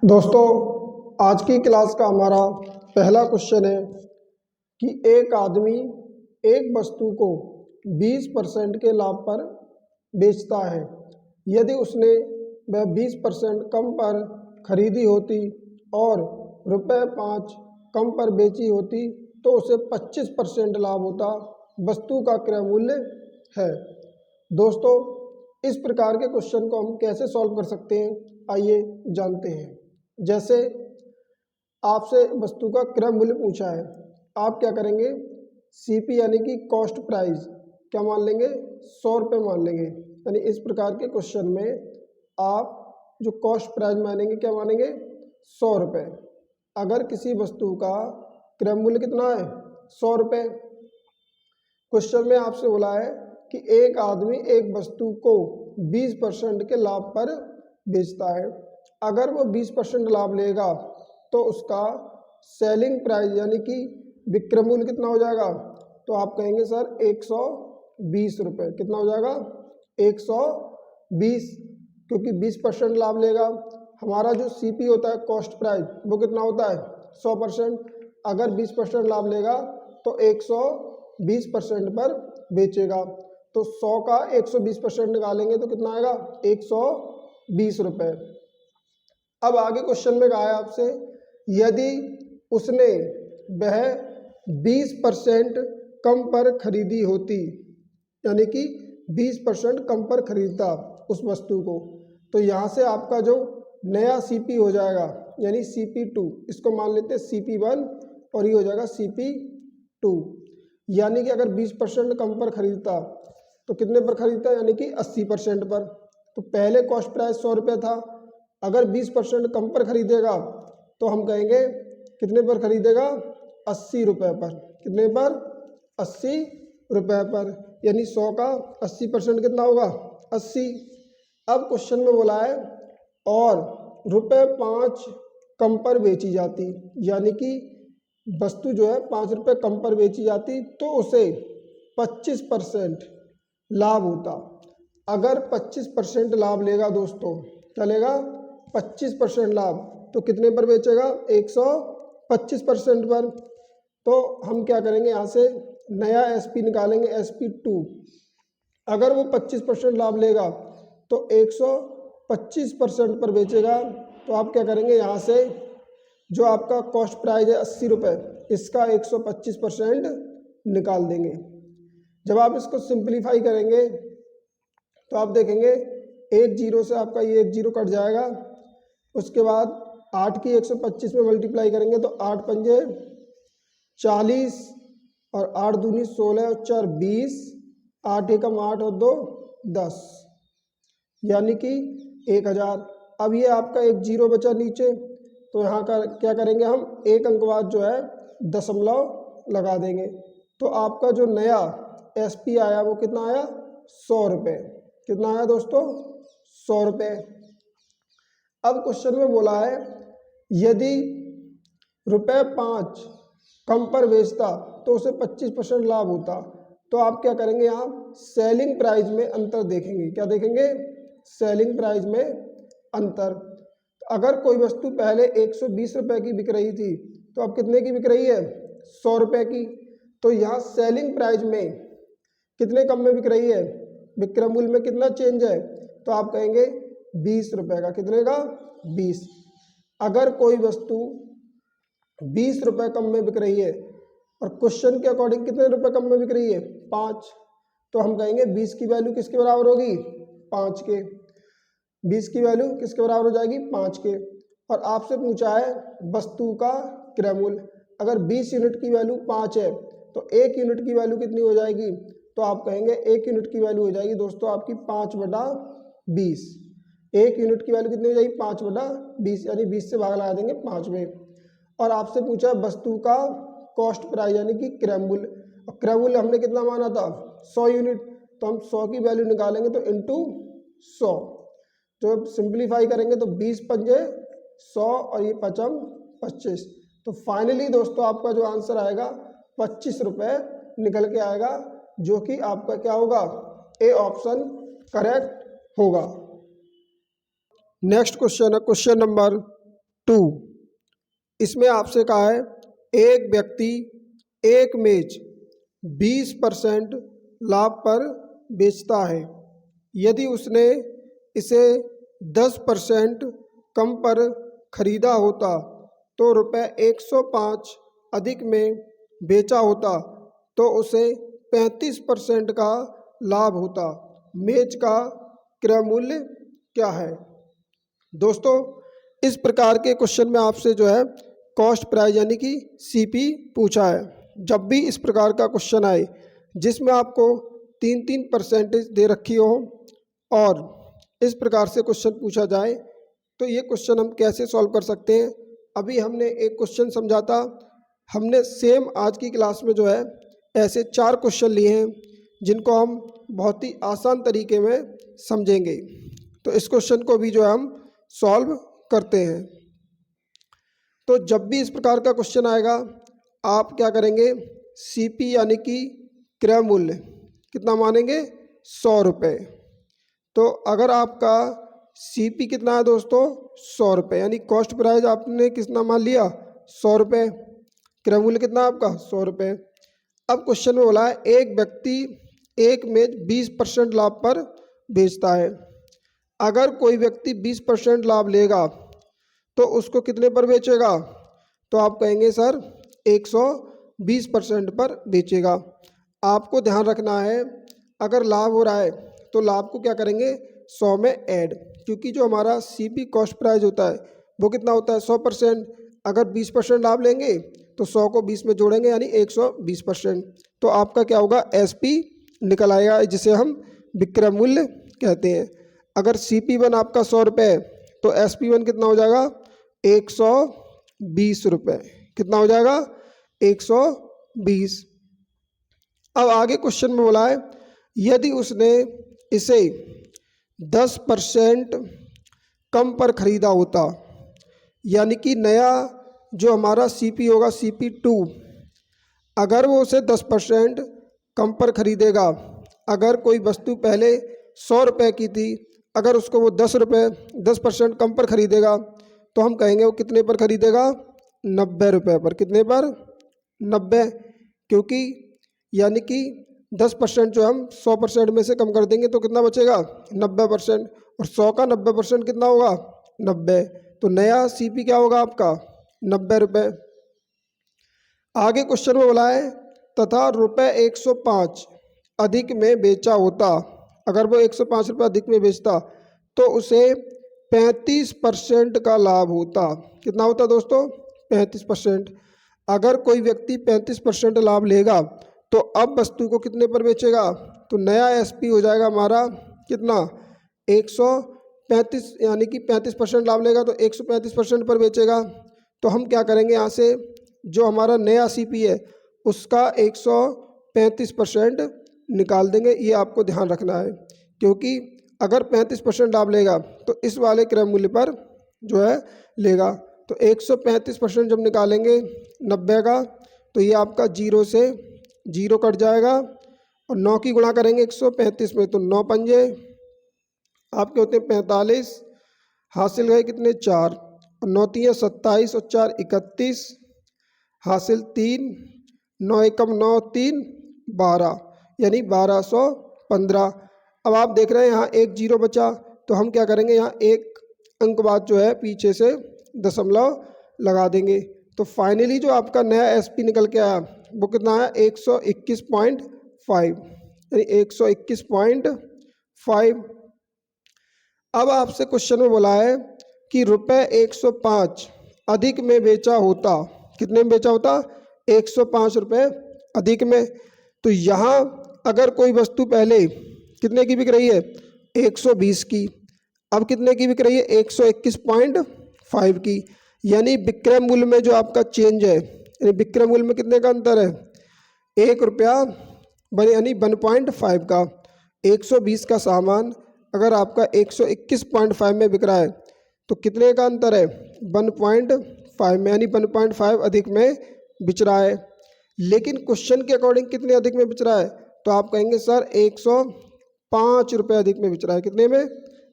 दोस्तों, आज की क्लास का हमारा पहला क्वेश्चन है कि एक आदमी एक वस्तु को 20% के लाभ पर बेचता है। यदि उसने वह 20% कम पर खरीदी होती और रुपये 5 कम पर बेची होती तो उसे 25% लाभ होता। वस्तु का क्रय मूल्य है। दोस्तों, इस प्रकार के क्वेश्चन को हम कैसे सॉल्व कर सकते हैं, आइए जानते हैं। जैसे आपसे वस्तु का क्रय मूल्य पूछा है, आप क्या करेंगे, सीपी यानी कि कॉस्ट प्राइस क्या मान लेंगे, 100 रुपये मान लेंगे। यानी इस प्रकार के क्वेश्चन में आप जो कॉस्ट प्राइस मानेंगे क्या मानेंगे, 100 रुपये। अगर किसी वस्तु का क्रय मूल्य कितना है, 100 रुपये। क्वेश्चन में आपसे बोला है कि एक आदमी एक वस्तु को 20% के लाभ पर बेचता है। अगर वो 20% लाभ लेगा तो उसका सेलिंग प्राइस यानी कि विक्रय मूल्य कितना हो जाएगा, तो आप कहेंगे सर 120 रुपये। कितना हो जाएगा, 120, क्योंकि 20% लाभ लेगा। हमारा जो सीपी होता है कॉस्ट प्राइस वो कितना होता है, 100%। अगर 20% लाभ लेगा तो 120% पर बेचेगा। तो 100 का 120% निकालेंगे तो कितना आएगा, 120 रुपये। अब आगे क्वेश्चन में कहा है आपसे, यदि उसने वह 20% कम पर खरीदी होती, यानी कि 20% कम पर खरीदता उस वस्तु को, तो यहाँ से आपका जो नया सीपी हो जाएगा यानी CP2, इसको मान लेते हैं CP1 और ये हो जाएगा CP2। यानी कि अगर 20% कम पर खरीदता तो कितने पर खरीदता, यानी कि 80% पर। तो पहले कॉस्ट प्राइस 100 रुपये था, अगर 20% कम पर खरीदेगा तो हम कहेंगे कितने पर खरीदेगा, 80 रुपये पर। कितने पर, 80 रुपये पर। यानी 100 का 80% कितना होगा, 80। अब क्वेश्चन में बोला है और रुपये 5 कम पर बेची जाती, यानी कि वस्तु जो है 5 रुपये कम पर बेची जाती तो उसे 25% लाभ होता। अगर 25% लाभ लेगा दोस्तों, क्या लेगा, 25% लाभ, तो कितने पर बेचेगा, 125% पर। तो हम क्या करेंगे, यहाँ से नया SP निकालेंगे, SP2। अगर वो 25% लाभ लेगा तो 125% पर बेचेगा। तो आप क्या करेंगे, यहाँ से जो आपका कॉस्ट प्राइस है 80 रुपये, इसका 125% निकाल देंगे। जब आप इसको सिंप्लीफाई करेंगे तो आप देखेंगे एक जीरो से आपका ये एक जीरो कट जाएगा। उसके बाद 8 की 125 में मल्टीप्लाई करेंगे तो 8 पंजे 40 और 8 दूनी 16 और 4 20, 8 एकम 8 और 2 10, यानी कि 1000। अब ये आपका एक जीरो बचा नीचे, तो यहाँ का क्या करेंगे, हम एक अंक बाद जो है दशमलव लगा देंगे। तो आपका जो नया SP आया वो कितना आया, 100 रुपये। कितना आया दोस्तों, 100 रुपये। अब क्वेश्चन में बोला है यदि रुपये 5 कम पर बेचता तो उसे 25% लाभ होता। तो आप क्या करेंगे, यहाँ सेलिंग प्राइस में अंतर देखेंगे। क्या देखेंगे, सेलिंग प्राइस में अंतर। अगर कोई वस्तु पहले 120 रुपये की बिक रही थी तो अब कितने की बिक रही है, 100 रुपये की। तो यहाँ सेलिंग प्राइस में कितने कम में बिक रही है, विक्रय मूल्य में कितना चेंज है, तो आप कहेंगे 20 रुपये का। कितने का, 20। अगर कोई वस्तु 20 रुपये कम में बिक रही है और क्वेश्चन के अकॉर्डिंग कितने रुपए कम में बिक रही है, 5, तो हम कहेंगे 20 की वैल्यू किसके बराबर होगी, 5 के। 20 की वैल्यू किसके बराबर हो जाएगी, 5 के। और आपसे पूछा है वस्तु का क्रय मूल्य। अगर 20 यूनिट की वैल्यू 5 है तो 1 यूनिट की वैल्यू कितनी हो जाएगी, तो आप कहेंगे 1 यूनिट की वैल्यू हो जाएगी दोस्तों आपकी 5/20। 1 यूनिट की वैल्यू कितनी हो जाएगी, 5/20, यानी 20 से भाग लगा देंगे 5 में। और आपसे पूछा है वस्तु का कॉस्ट प्राइस यानी कि क्रय मूल्य। और क्रय मूल्य हमने कितना माना था, 100 यूनिट। तो हम 100 की वैल्यू निकालेंगे तो इंटू 100। तो सिंप्लीफाई करेंगे तो 20 पंजे 100 और ये 5 25। तो फाइनली दोस्तों आपका जो आंसर आएगा 25 रुपये निकल के आएगा, जो कि आपका क्या होगा, ए ऑप्शन करेक्ट होगा। नेक्स्ट क्वेश्चन है क्वेश्चन नंबर 2। इसमें आपसे कहा है एक व्यक्ति एक मेज 20% लाभ पर बेचता है। यदि उसने इसे 10% कम पर खरीदा होता तो रुपये 105 अधिक में बेचा होता तो उसे 35% का लाभ होता। मेज का क्रय मूल्य क्या है? दोस्तों, इस प्रकार के क्वेश्चन में आपसे जो है कॉस्ट प्राइस यानी कि सीपी पूछा है। जब भी इस प्रकार का क्वेश्चन आए जिसमें आपको 3-3 परसेंटेज दे रखी हो और इस प्रकार से क्वेश्चन पूछा जाए तो ये क्वेश्चन हम कैसे सॉल्व कर सकते हैं। अभी हमने एक क्वेश्चन समझा था, हमने सेम आज की क्लास में जो है ऐसे 4 क्वेश्चन लिए हैं जिनको हम बहुत ही आसान तरीके में समझेंगे। तो इस क्वेश्चन को भी जो है हम सॉल्व करते हैं। तो जब भी इस प्रकार का क्वेश्चन आएगा आप क्या करेंगे, सीपी यानी कि क्रय मूल्य कितना मानेंगे, 100 रुपये। तो अगर आपका सीपी कितना है दोस्तों, 100 रुपये, यानी कॉस्ट प्राइस आपने कितना मान लिया, 100 रुपये। क्रय मूल्य कितना आपका, 100 रुपये। अब क्वेश्चन में बोला है एक व्यक्ति एक मेज 20% लाभ पर बेचता है। अगर कोई व्यक्ति 20% लाभ लेगा तो उसको कितने पर बेचेगा? तो आप कहेंगे सर 120% पर बेचेगा। आपको ध्यान रखना है अगर लाभ हो रहा है तो लाभ को क्या करेंगे, 100 में ऐड, क्योंकि जो हमारा सीपी कॉस्ट प्राइस होता है वो कितना होता है, 100%। अगर 20% लाभ लेंगे तो 100 को 20 में जोड़ेंगे यानी 120%। तो आपका क्या होगा, एसपी निकल आएगा, जिसे हम विक्रय मूल्य कहते हैं। अगर CP1 आपका 100 रुपये तो SP1 कितना हो जाएगा, 120 रुपये। कितना हो जाएगा, 120। अब आगे क्वेश्चन में बोला है यदि उसने इसे 10% कम पर खरीदा होता, यानी कि नया जो हमारा CP होगा CP2, अगर वो उसे 10% कम पर खरीदेगा, अगर कोई वस्तु पहले 100 रुपये की थी, अगर उसको वो 10% कम पर खरीदेगा तो हम कहेंगे वो कितने पर खरीदेगा, 90 रुपये पर। कितने पर, 90। क्योंकि यानी कि 10% जो हम 100% में से कम कर देंगे तो कितना बचेगा, 90%, और 100 का 90% कितना होगा, 90। तो नया CP क्या होगा आपका, 90 रुपये। आगे क्वेश्चन में बोला है तथा रुपये 105 अधिक में बेचा होता, अगर वो 105 रुपये अधिक में बेचता तो उसे 35% का लाभ होता। कितना होता दोस्तों, 35%। अगर कोई व्यक्ति 35% लाभ लेगा तो अब वस्तु को कितने पर बेचेगा, तो नया SP हो जाएगा हमारा कितना, 135, यानी कि 35% लाभ लेगा तो 135% पर बेचेगा। तो हम क्या करेंगे, यहाँ से जो हमारा नया CP है उसका 135% निकाल देंगे। ये आपको ध्यान रखना है, क्योंकि अगर 35% लाभ लेगा तो इस वाले क्रय मूल्य पर जो है लेगा। तो 135% जब निकालेंगे 90 का तो ये आपका 0 से 0 कट जाएगा और 9 की गुणा करेंगे 135 में तो 9 पंजे आपके होते हैं 45, हासिल गए कितने, 4, और 9 3 27 और 4 31, हासिल 3, 9 एकम 9 3 12, यानी 1215। अब आप देख रहे हैं यहाँ एक 0 बचा तो हम क्या करेंगे, यहाँ एक अंक बाद जो है पीछे से दशमलव लगा देंगे। तो फाइनली जो आपका नया SP निकल के आया वो कितना है, 121.5, यानी 121.5। अब आपसे क्वेश्चन में बोला है कि रुपये 105 अधिक में बेचा होता, कितने में बेचा होता, 105 रुपये अधिक में। तो यहाँ अगर कोई वस्तु पहले कितने की बिक रही है, 120 की, अब कितने की बिक रही है, 121.5 की, यानी विक्रय मूल्य में जो आपका चेंज है, यानी विक्रय मूल्य में कितने का अंतर है, 1 रुपया, यानी 1.5 का। 120 का सामान अगर आपका 121.5 में बिक रहा है तो कितने का अंतर है, 1.5 में, यानी 1.5 अधिक में बिच रहा है। लेकिन क्वेश्चन के अकॉर्डिंग कितने अधिक में बिच रहा है, तो आप कहेंगे सर 105 रुपये अधिक में बिच रहा है। कितने में,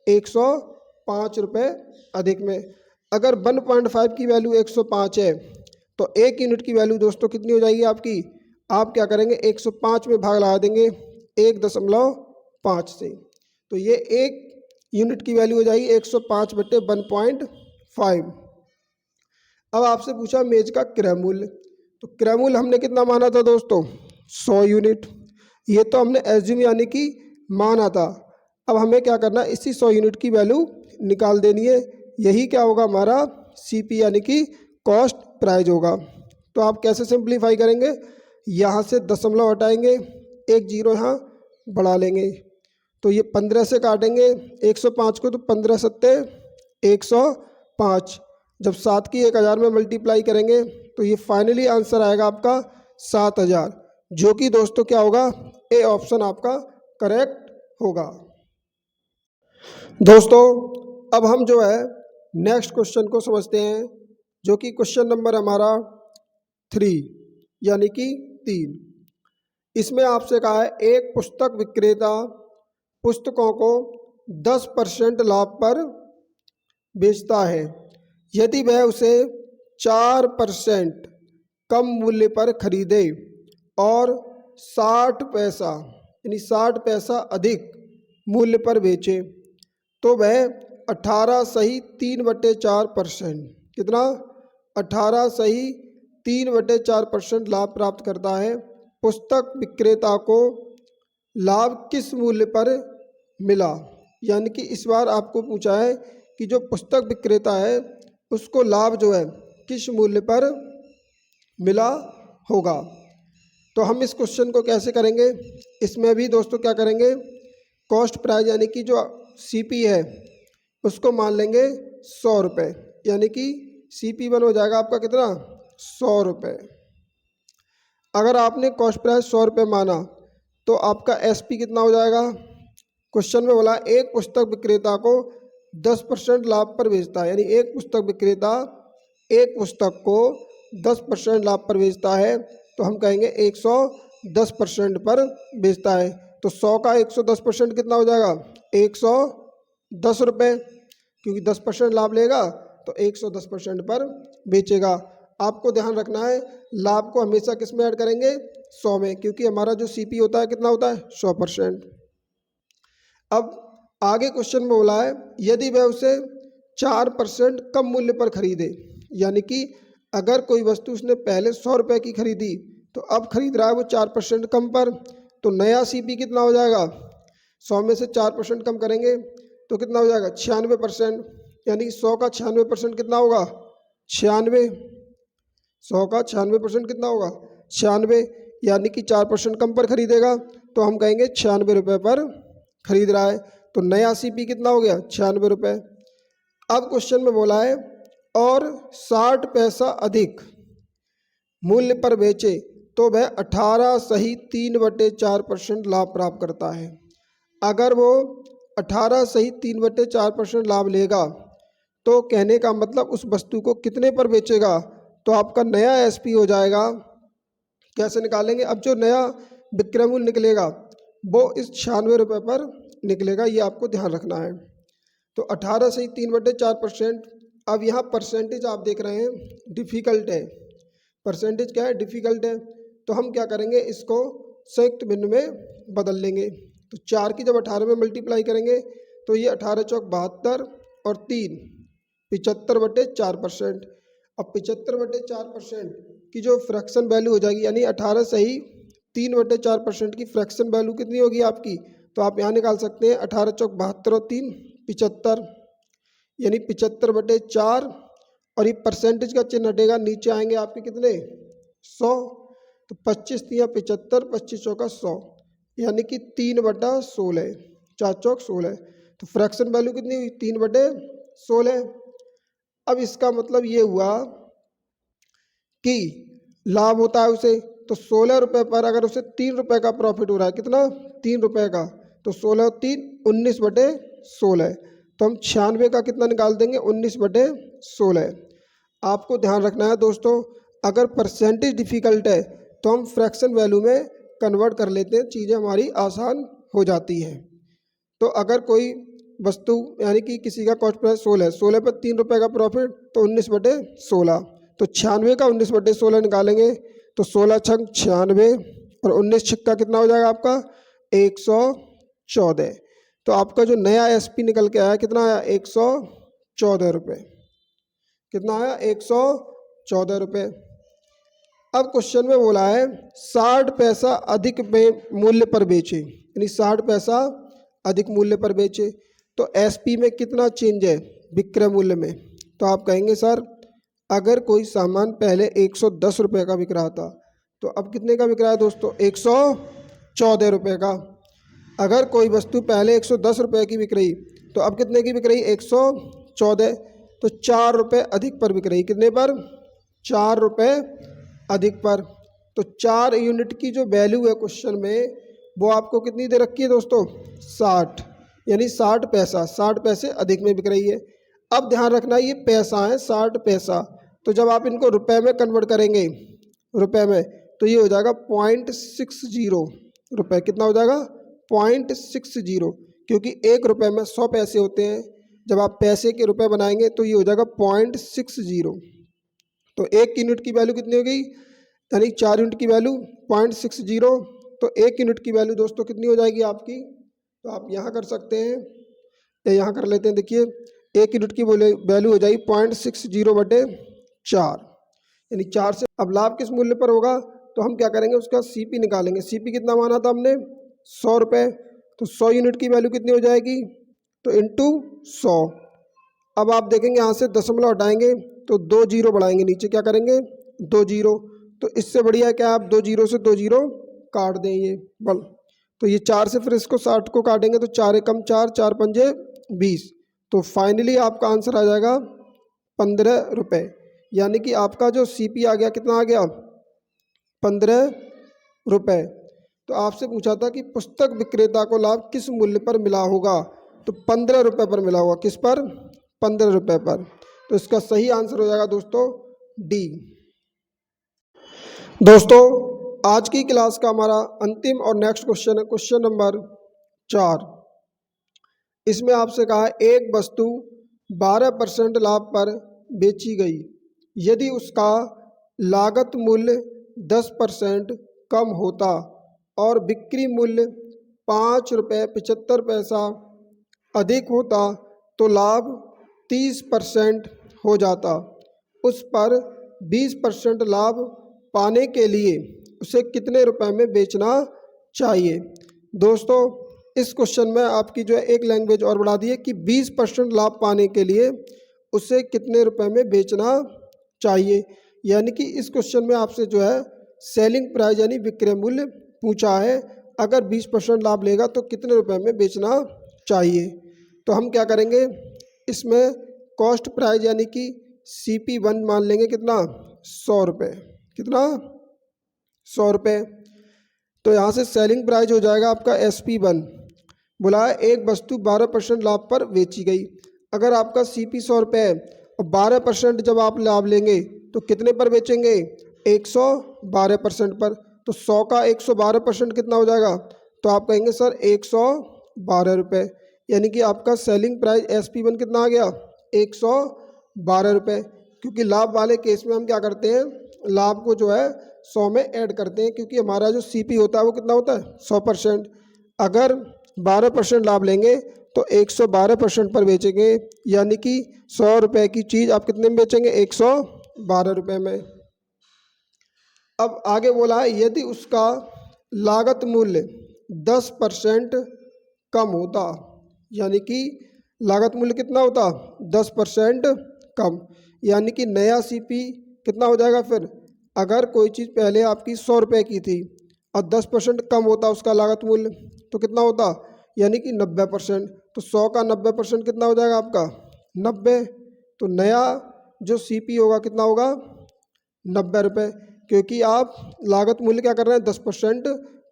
105 रुपये अधिक में। अगर 1.5 की वैल्यू 105 है तो 1 यूनिट की वैल्यू दोस्तों कितनी हो जाएगी आपकी, आप क्या करेंगे 105 में भाग लगा देंगे 1.5 से, तो ये 1 यूनिट की वैल्यू हो जाएगी 105 बटे 1.5। अब आपसे पूछा मेज का क्रय मूल्य, तो क्रय मूल्य हमने कितना माना था दोस्तों 100 यूनिट, ये तो हमने एज्यूम यानी कि माना था। अब हमें क्या करना है, इसी 100 यूनिट की वैल्यू निकाल देनी है, यही क्या होगा हमारा सीपी यानी कि कॉस्ट प्राइस होगा। तो आप कैसे सिंप्लीफाई करेंगे, यहाँ से दशमलव हटाएंगे, एक जीरो यहाँ बढ़ा लेंगे, तो ये 15 से काटेंगे 105 को, तो 15 सत्ते 105, जब 7 की 1000 में मल्टीप्लाई करेंगे तो ये फाइनली आंसर आएगा आपका 7000, जो कि दोस्तों क्या होगा, ए ऑप्शन आपका करेक्ट होगा। दोस्तों अब हम जो है नेक्स्ट क्वेश्चन को समझते हैं, जो कि क्वेश्चन नंबर हमारा 3 यानी कि 3। इसमें आपसे कहा है एक पुस्तक विक्रेता पुस्तकों को 10% लाभ पर बेचता है, यदि वह उसे 4% कम मूल्य पर खरीदे और 60 पैसा यानी 60 पैसा अधिक मूल्य पर बेचे, तो वह 18 सही 3/4% कितना 18 सही 3/4% लाभ प्राप्त करता है। पुस्तक विक्रेता को लाभ किस मूल्य पर मिला, यानी कि इस बार आपको पूछा है कि जो पुस्तक विक्रेता है उसको लाभ जो है किस मूल्य पर मिला होगा। तो हम इस क्वेश्चन को कैसे करेंगे, इसमें भी दोस्तों क्या करेंगे, कॉस्ट प्राइस यानी कि जो सीपी है उसको मान लेंगे 100 रुपये, यानी कि CP1 हो जाएगा आपका कितना 100 रुपये। अगर आपने कॉस्ट प्राइस 100 रुपये माना तो आपका SP कितना हो जाएगा, क्वेश्चन में बोला एक पुस्तक विक्रेता को 10% लाभ पर बेचता है, यानी एक पुस्तक विक्रेता एक पुस्तक को 10% लाभ पर बेचता है, तो हम कहेंगे 110% पर बेचता है। तो 100 का 110% कितना हो जाएगा 110 रुपये, क्योंकि 10% लाभ लेगा तो 110% पर बेचेगा। आपको ध्यान रखना है लाभ को हमेशा किस में ऐड करेंगे 100 में, क्योंकि हमारा जो CP होता है कितना होता है 100%। अब आगे क्वेश्चन में बोला है यदि वह उसे 4% कम मूल्य पर खरीदे, यानी कि अगर कोई वस्तु उसने पहले 100 रुपये की खरीदी तो अब खरीद रहा है वो 4% कम पर, तो नया CP कितना हो जाएगा, 100 में से 4% कम करेंगे तो कितना हो जाएगा 96%, यानी 100 का 96% कितना होगा 96, 100 का 96% कितना होगा 96, यानी कि 4% कम पर खरीदेगा तो हम कहेंगे 96 रुपये पर खरीद रहा है, तो नया CP कितना हो गया 96 रुपये। अब क्वेश्चन में बोला है और 60 पैसा अधिक मूल्य पर बेचे तो वह 18 सही 3/4% लाभ प्राप्त करता है। अगर वो 18 सही 3/4% लाभ लेगा तो कहने का मतलब उस वस्तु को कितने पर बेचेगा, तो आपका नया SP हो जाएगा, कैसे निकालेंगे, अब जो नया विक्रय मूल्य निकलेगा वो इस 96 रुपये पर निकलेगा, ये आपको ध्यान रखना है। तो 18 सही 3/4%, अब यहाँ परसेंटेज आप देख रहे हैं डिफ़िकल्ट है, परसेंटेज क्या है डिफ़िकल्ट है, तो हम क्या करेंगे इसको संयुक्त भिन्न में बदल लेंगे। तो 4 की जब 18 में मल्टीप्लाई करेंगे तो ये 18 चौक 72 और 3 75/4%। अब 75/4% की जो फ्रैक्शन वैल्यू हो जाएगी, यानी 18 सही 3/4% की फ्रैक्शन वैल्यू कितनी होगी आपकी, तो आप यहाँ निकाल सकते हैं 18 चौक 72 और 3 75, यानी 75/4, और ये परसेंटेज का चिन्ह हटेगा, नीचे आएंगे आपके कितने 100, तो 25 तिया 75, 25 चौका 100, यानी कि 3/16, 4 चौक 16, तो फ्रैक्शन वैल्यू कितनी हुई 3/16। अब इसका मतलब ये हुआ कि लाभ होता है उसे, तो 16 रुपये पर अगर उसे 3 रुपये का प्रॉफिट हो रहा है, कितना 3 रुपये का, तो 16 और 3 19/16, तो हम 96 का कितना निकाल देंगे 19/16। आपको ध्यान रखना है दोस्तों, अगर परसेंटेज डिफ़िकल्ट है तो हम फ्रैक्शन वैल्यू में कन्वर्ट कर लेते हैं, चीज़ें हमारी आसान हो जाती हैं। तो अगर कोई वस्तु यानी कि किसी का कॉस्ट प्राइस 16 है, 16 पर 3 रुपये का प्रॉफिट तो 19/16, तो 96 का 19/16 निकालेंगे तो 16 छंग 96 और 19 छिक्का कितना हो जाएगा आपका 114। तो आपका जो नया एसपी निकल के आया कितना आया 114 रुपये, कितना आया 114 रुपये। अब क्वेश्चन में बोला है 60 पैसा अधिक में मूल्य पर बेचे, यानी 60 पैसा अधिक मूल्य पर बेचे, तो एसपी में कितना चेंज है विक्रय मूल्य में। तो आप कहेंगे सर अगर कोई सामान पहले 110 रुपये का बिक रहा था तो अब कितने का बिक रहा है दोस्तों 114 रुपये का। अगर कोई वस्तु पहले 110 रुपये की बिक रही तो अब कितने की बिक रही 114, तो 4 रुपये अधिक पर बिक रही, कितने पर 4 रुपये अधिक पर। तो 4 यूनिट की जो वैल्यू है क्वेश्चन में वो आपको कितनी दे रखी है दोस्तों 60, यानी 60 पैसा, 60 पैसे अधिक में बिक रही है। अब ध्यान रखना ये पैसा है 60 पैसा, तो जब आप इनको रुपए में कन्वर्ट करेंगे रुपए में तो ये हो जाएगा 0.60 रुपये, कितना हो जाएगा 0.60, क्योंकि 1 रुपये में 100 पैसे होते हैं, जब आप पैसे के रुपए बनाएंगे तो ये हो जाएगा 0.60। तो 1 यूनिट की वैल्यू कितनी हो गई, यानी 4 यूनिट की वैल्यू 0.60, तो 1 यूनिट की वैल्यू दोस्तों कितनी हो जाएगी आपकी, तो आप यहाँ कर सकते हैं या यहाँ कर लेते हैं। देखिए 1 यूनिट की वैल्यू हो जाएगी 0.60/4, यानी 4 से। अब लाभ किस मूल्य पर होगा, तो हम क्या करेंगे उसका सीपी निकालेंगे। सीपी कितना माना था हमने 100 रुपये, तो 100 यूनिट की वैल्यू कितनी हो जाएगी, तो इंटू 100। अब आप देखेंगे यहाँ से दशमलव हटाएंगे तो 2 जीरो बढ़ाएंगे, नीचे क्या करेंगे 2 जीरो, तो इससे बढ़िया क्या आप 2 जीरो से 2 जीरो काट दें ये बल, तो ये 4 से फिर इसको 60 को काटेंगे तो 4 एकम 4, 4 पंजे 20, तो फाइनली आपका आंसर आ जाएगा 15 रुपये। यानी कि आपका जो सीपी आ गया कितना आ गया 15 रुपये। तो आपसे पूछा था कि पुस्तक विक्रेता को लाभ किस मूल्य पर मिला होगा, तो 15 रुपये पर मिला होगा, किस पर 15 रुपये पर। तो इसका सही आंसर हो जाएगा दोस्तों डी। दोस्तों आज की क्लास का हमारा अंतिम और नेक्स्ट क्वेश्चन है क्वेश्चन नंबर 4। इसमें आपसे कहा है एक वस्तु 12% लाभ पर बेची गई, यदि उसका लागत मूल्य 10% कम होता और बिक्री मूल्य 5 रुपये 75 पैसा अधिक होता तो लाभ 30% हो जाता। उस पर 20% लाभ पाने के लिए उसे कितने रुपए में बेचना चाहिए। दोस्तों इस क्वेश्चन में आपकी जो है एक लैंग्वेज और बढ़ा दी है कि 20% लाभ पाने के लिए उसे कितने रुपए में बेचना चाहिए, यानी कि इस क्वेश्चन में आपसे जो है सेलिंग प्राइस यानी विक्रय मूल्य पूछा है, अगर 20% लाभ लेगा तो कितने रुपए में बेचना चाहिए। तो हम क्या करेंगे इसमें कॉस्ट प्राइस यानी कि CP1 मान लेंगे कितना 100 रुपये, कितना 100 रुपये। तो यहाँ से सेलिंग प्राइस हो जाएगा आपका SP1, बोला है एक वस्तु 12% लाभ पर बेची गई। अगर आपका CP 100 रुपये है और 12% जब आप लाभ लेंगे तो कितने पर बेचेंगे 112% पर, तो 100 का 112% कितना हो जाएगा, तो आप कहेंगे सर 112 रुपये, यानी कि आपका सेलिंग प्राइस SP1 कितना आ गया 112 रुपये। क्योंकि लाभ वाले केस में हम क्या करते हैं लाभ को जो है 100 में ऐड करते हैं, क्योंकि हमारा जो CP होता है वो कितना होता है 100%। अगर 12% लाभ लेंगे तो 112% पर बेचेंगे, यानी कि 100 रुपये की चीज़ आप कितने में बेचेंगे 112 रुपये में। अब आगे बोला है यदि उसका लागत मूल्य 10% कम होता, यानी कि लागत मूल्य कितना होता 10% कम, यानी कि नया CP कितना हो जाएगा फिर। अगर कोई चीज़ पहले आपकी 100 रुपये की थी और 10% कम होता उसका लागत मूल्य तो कितना होता, यानी कि 90%, तो 100 का 90% कितना हो जाएगा आपका 90, तो नया जो CP होगा कितना होगा 90 रुपये, क्योंकि आप लागत मूल्य क्या कर रहे हैं 10%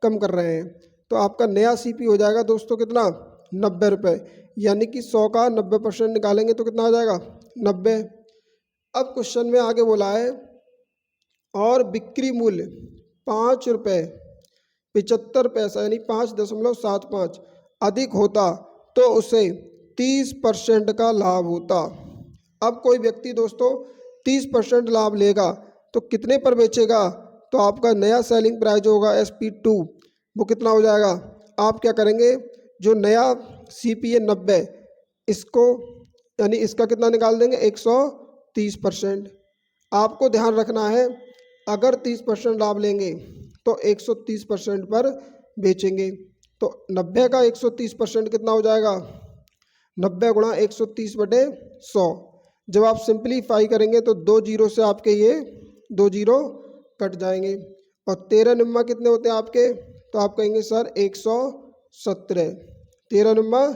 कम कर रहे हैं। तो आपका नया CP हो जाएगा दोस्तों कितना 90 रुपये, यानी कि 100 का 90% निकालेंगे तो कितना आ जाएगा 90। अब क्वेश्चन में आगे बोला है और बिक्री मूल्य 5 रुपये 75 पैसा यानी 5.75 अधिक होता तो उसे 30% का लाभ होता। अब कोई व्यक्ति दोस्तों 30% लाभ लेगा तो कितने पर बेचेगा? तो आपका नया सेलिंग प्राइस होगा SP2 वो कितना हो जाएगा? आप क्या करेंगे, जो नया CPA 90 इसको यानी इसका कितना निकाल देंगे 130%। आपको ध्यान रखना है अगर 30% लाभ लेंगे तो 130% पर बेचेंगे। तो 90 का 130% कितना हो जाएगा? 90 गुणा 130/100। जब आप सिंप्लीफाई करेंगे तो 2 जीरो से आपके ये 2 जीरो कट जाएंगे। और 13 नंबर कितने होते हैं आपके? तो आप कहेंगे सर 117। 13 नंबर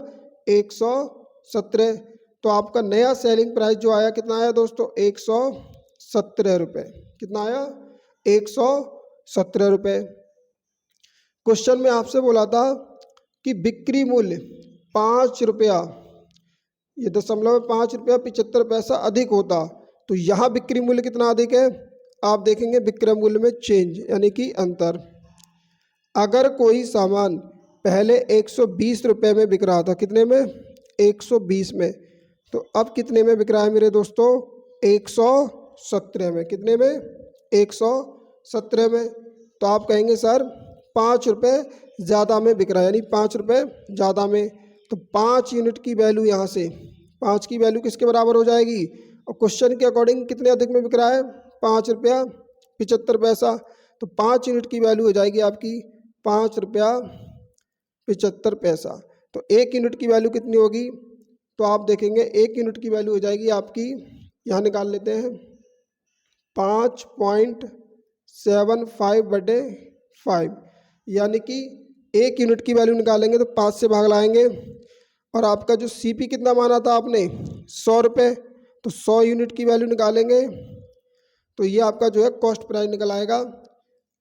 117। तो आपका नया सेलिंग प्राइस जो आया कितना आया दोस्तों? 117 रुपये। कितना आया? 117 रुपये। क्वेश्चन में आपसे बोला था कि बिक्री मूल्य 5 रुपया, ये 0.5 रुपया 75 पैसा अधिक होता, तो यहाँ बिक्री मूल्य कितना अधिक है? आप देखेंगे विक्रय मूल्य में चेंज यानी कि अंतर। अगर कोई सामान पहले 120 रुपये में बिक रहा था, कितने में? 120 में, तो अब कितने में बिक रहा है मेरे दोस्तों? 117 में। कितने में? 117 में। तो आप कहेंगे सर 5 रुपये ज़्यादा में बिक रहा है, यानी 5 रुपये ज़्यादा में। तो 5 यूनिट की वैल्यू यहाँ से 5 की वैल्यू किसके बराबर हो जाएगी? और क्वेश्चन के अकॉर्डिंग कितने अधिक में बिक रहा है? 5 रुपया 75 पैसा। तो 5 यूनिट की वैल्यू हो जाएगी आपकी 5 रुपया 75 पैसा। तो 1 यूनिट की वैल्यू कितनी होगी? तो आप देखेंगे 1 यूनिट की वैल्यू हो जाएगी आपकी, यहाँ निकाल लेते हैं 5.75/5, यानी कि 1 यूनिट की वैल्यू निकालेंगे तो 5 से भाग लाएंगे। और आपका जो CP कितना माना था आपने? 100 रुपये। तो 100 यूनिट की वैल्यू निकालेंगे तो ये आपका जो है कॉस्ट प्राइस निकल आएगा।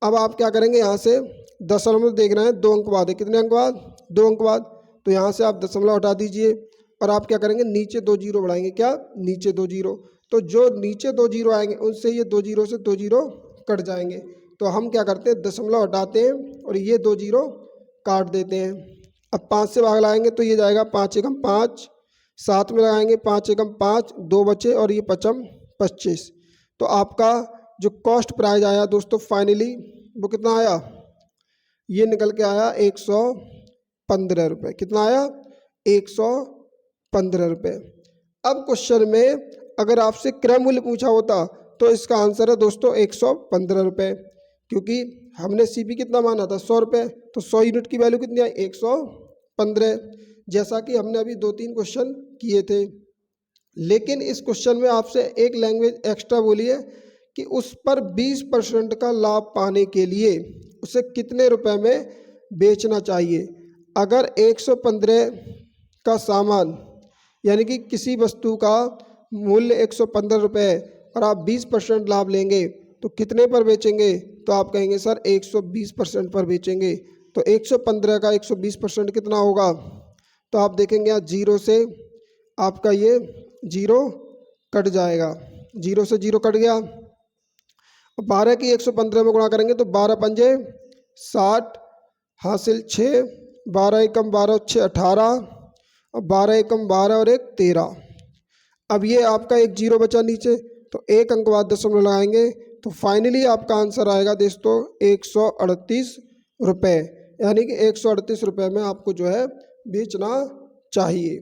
अब आप क्या करेंगे, यहाँ से दशमलव देख रहे हैं 2 अंक बाद है, कितने अंक बाद? 2 अंक बाद। तो यहाँ से आप दशमलव हटा दीजिए और आप क्या करेंगे, नीचे 2 जीरो बढ़ाएंगे। क्या? नीचे 2 जीरो। तो जो नीचे 2 जीरो आएंगे उनसे ये 2 जीरो से 2 जीरो कट जाएंगे। तो हम क्या करते हैं, दशमलव हटाते हैं और ये 2 जीरो काट देते हैं। अब 5 से भाग लाएंगे तो ये जाएगा 5 एकम 5, 7 में लगाएंगे 5 एकम 5, 2 बचे और ये 5 25। तो आपका जो कॉस्ट प्राइस आया दोस्तों फाइनली वो कितना आया? ये निकल के आया 115 रुपये। कितना आया? 115 रुपये। अब क्वेश्चन में अगर आपसे क्रय मूल्य पूछा होता तो इसका आंसर है दोस्तों 115 रुपये, क्योंकि हमने CP कितना माना था? 100 रुपये। तो 100 यूनिट की वैल्यू कितनी आई? 115, जैसा कि हमने अभी 2-3 क्वेश्चन किए थे। लेकिन इस क्वेश्चन में आपसे एक लैंग्वेज एक्स्ट्रा बोली है कि उस पर 20% का लाभ पाने के लिए उसे कितने रुपए में बेचना चाहिए। अगर 115 का सामान यानी कि किसी वस्तु का मूल्य 115 रुपये है और आप 20% लाभ लेंगे तो कितने पर बेचेंगे? तो आप कहेंगे सर 120% पर बेचेंगे। तो 115 का 120% कितना होगा? तो आप देखेंगे यहाँ जीरो से आपका ये जीरो कट जाएगा, जीरो से जीरो कट गया। 12 की 115 में गुणा करेंगे तो 12 पंजे 60 हासिल 6, 12 एकम 12 6 18 और 12 एकम 12 और 1 13। अब ये आपका एक जीरो बचा नीचे, तो एक अंक बाद दशमलव लगाएंगे तो फाइनली आपका आंसर आएगा दोस्तों 138 रुपये, यानी कि 138 रुपये में आपको जो है बेचना चाहिए।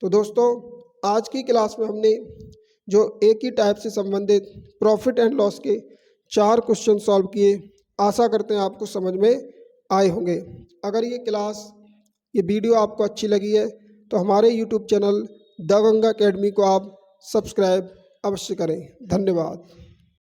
तो दोस्तों आज की क्लास में हमने जो एक ही टाइप से संबंधित प्रॉफिट एंड लॉस के 4 क्वेश्चन सॉल्व किए, आशा करते हैं आपको समझ में आए होंगे। अगर ये क्लास ये वीडियो आपको अच्छी लगी है तो हमारे YouTube channel the Ganga academy को आप सब्सक्राइब अवश्य करें। धन्यवाद।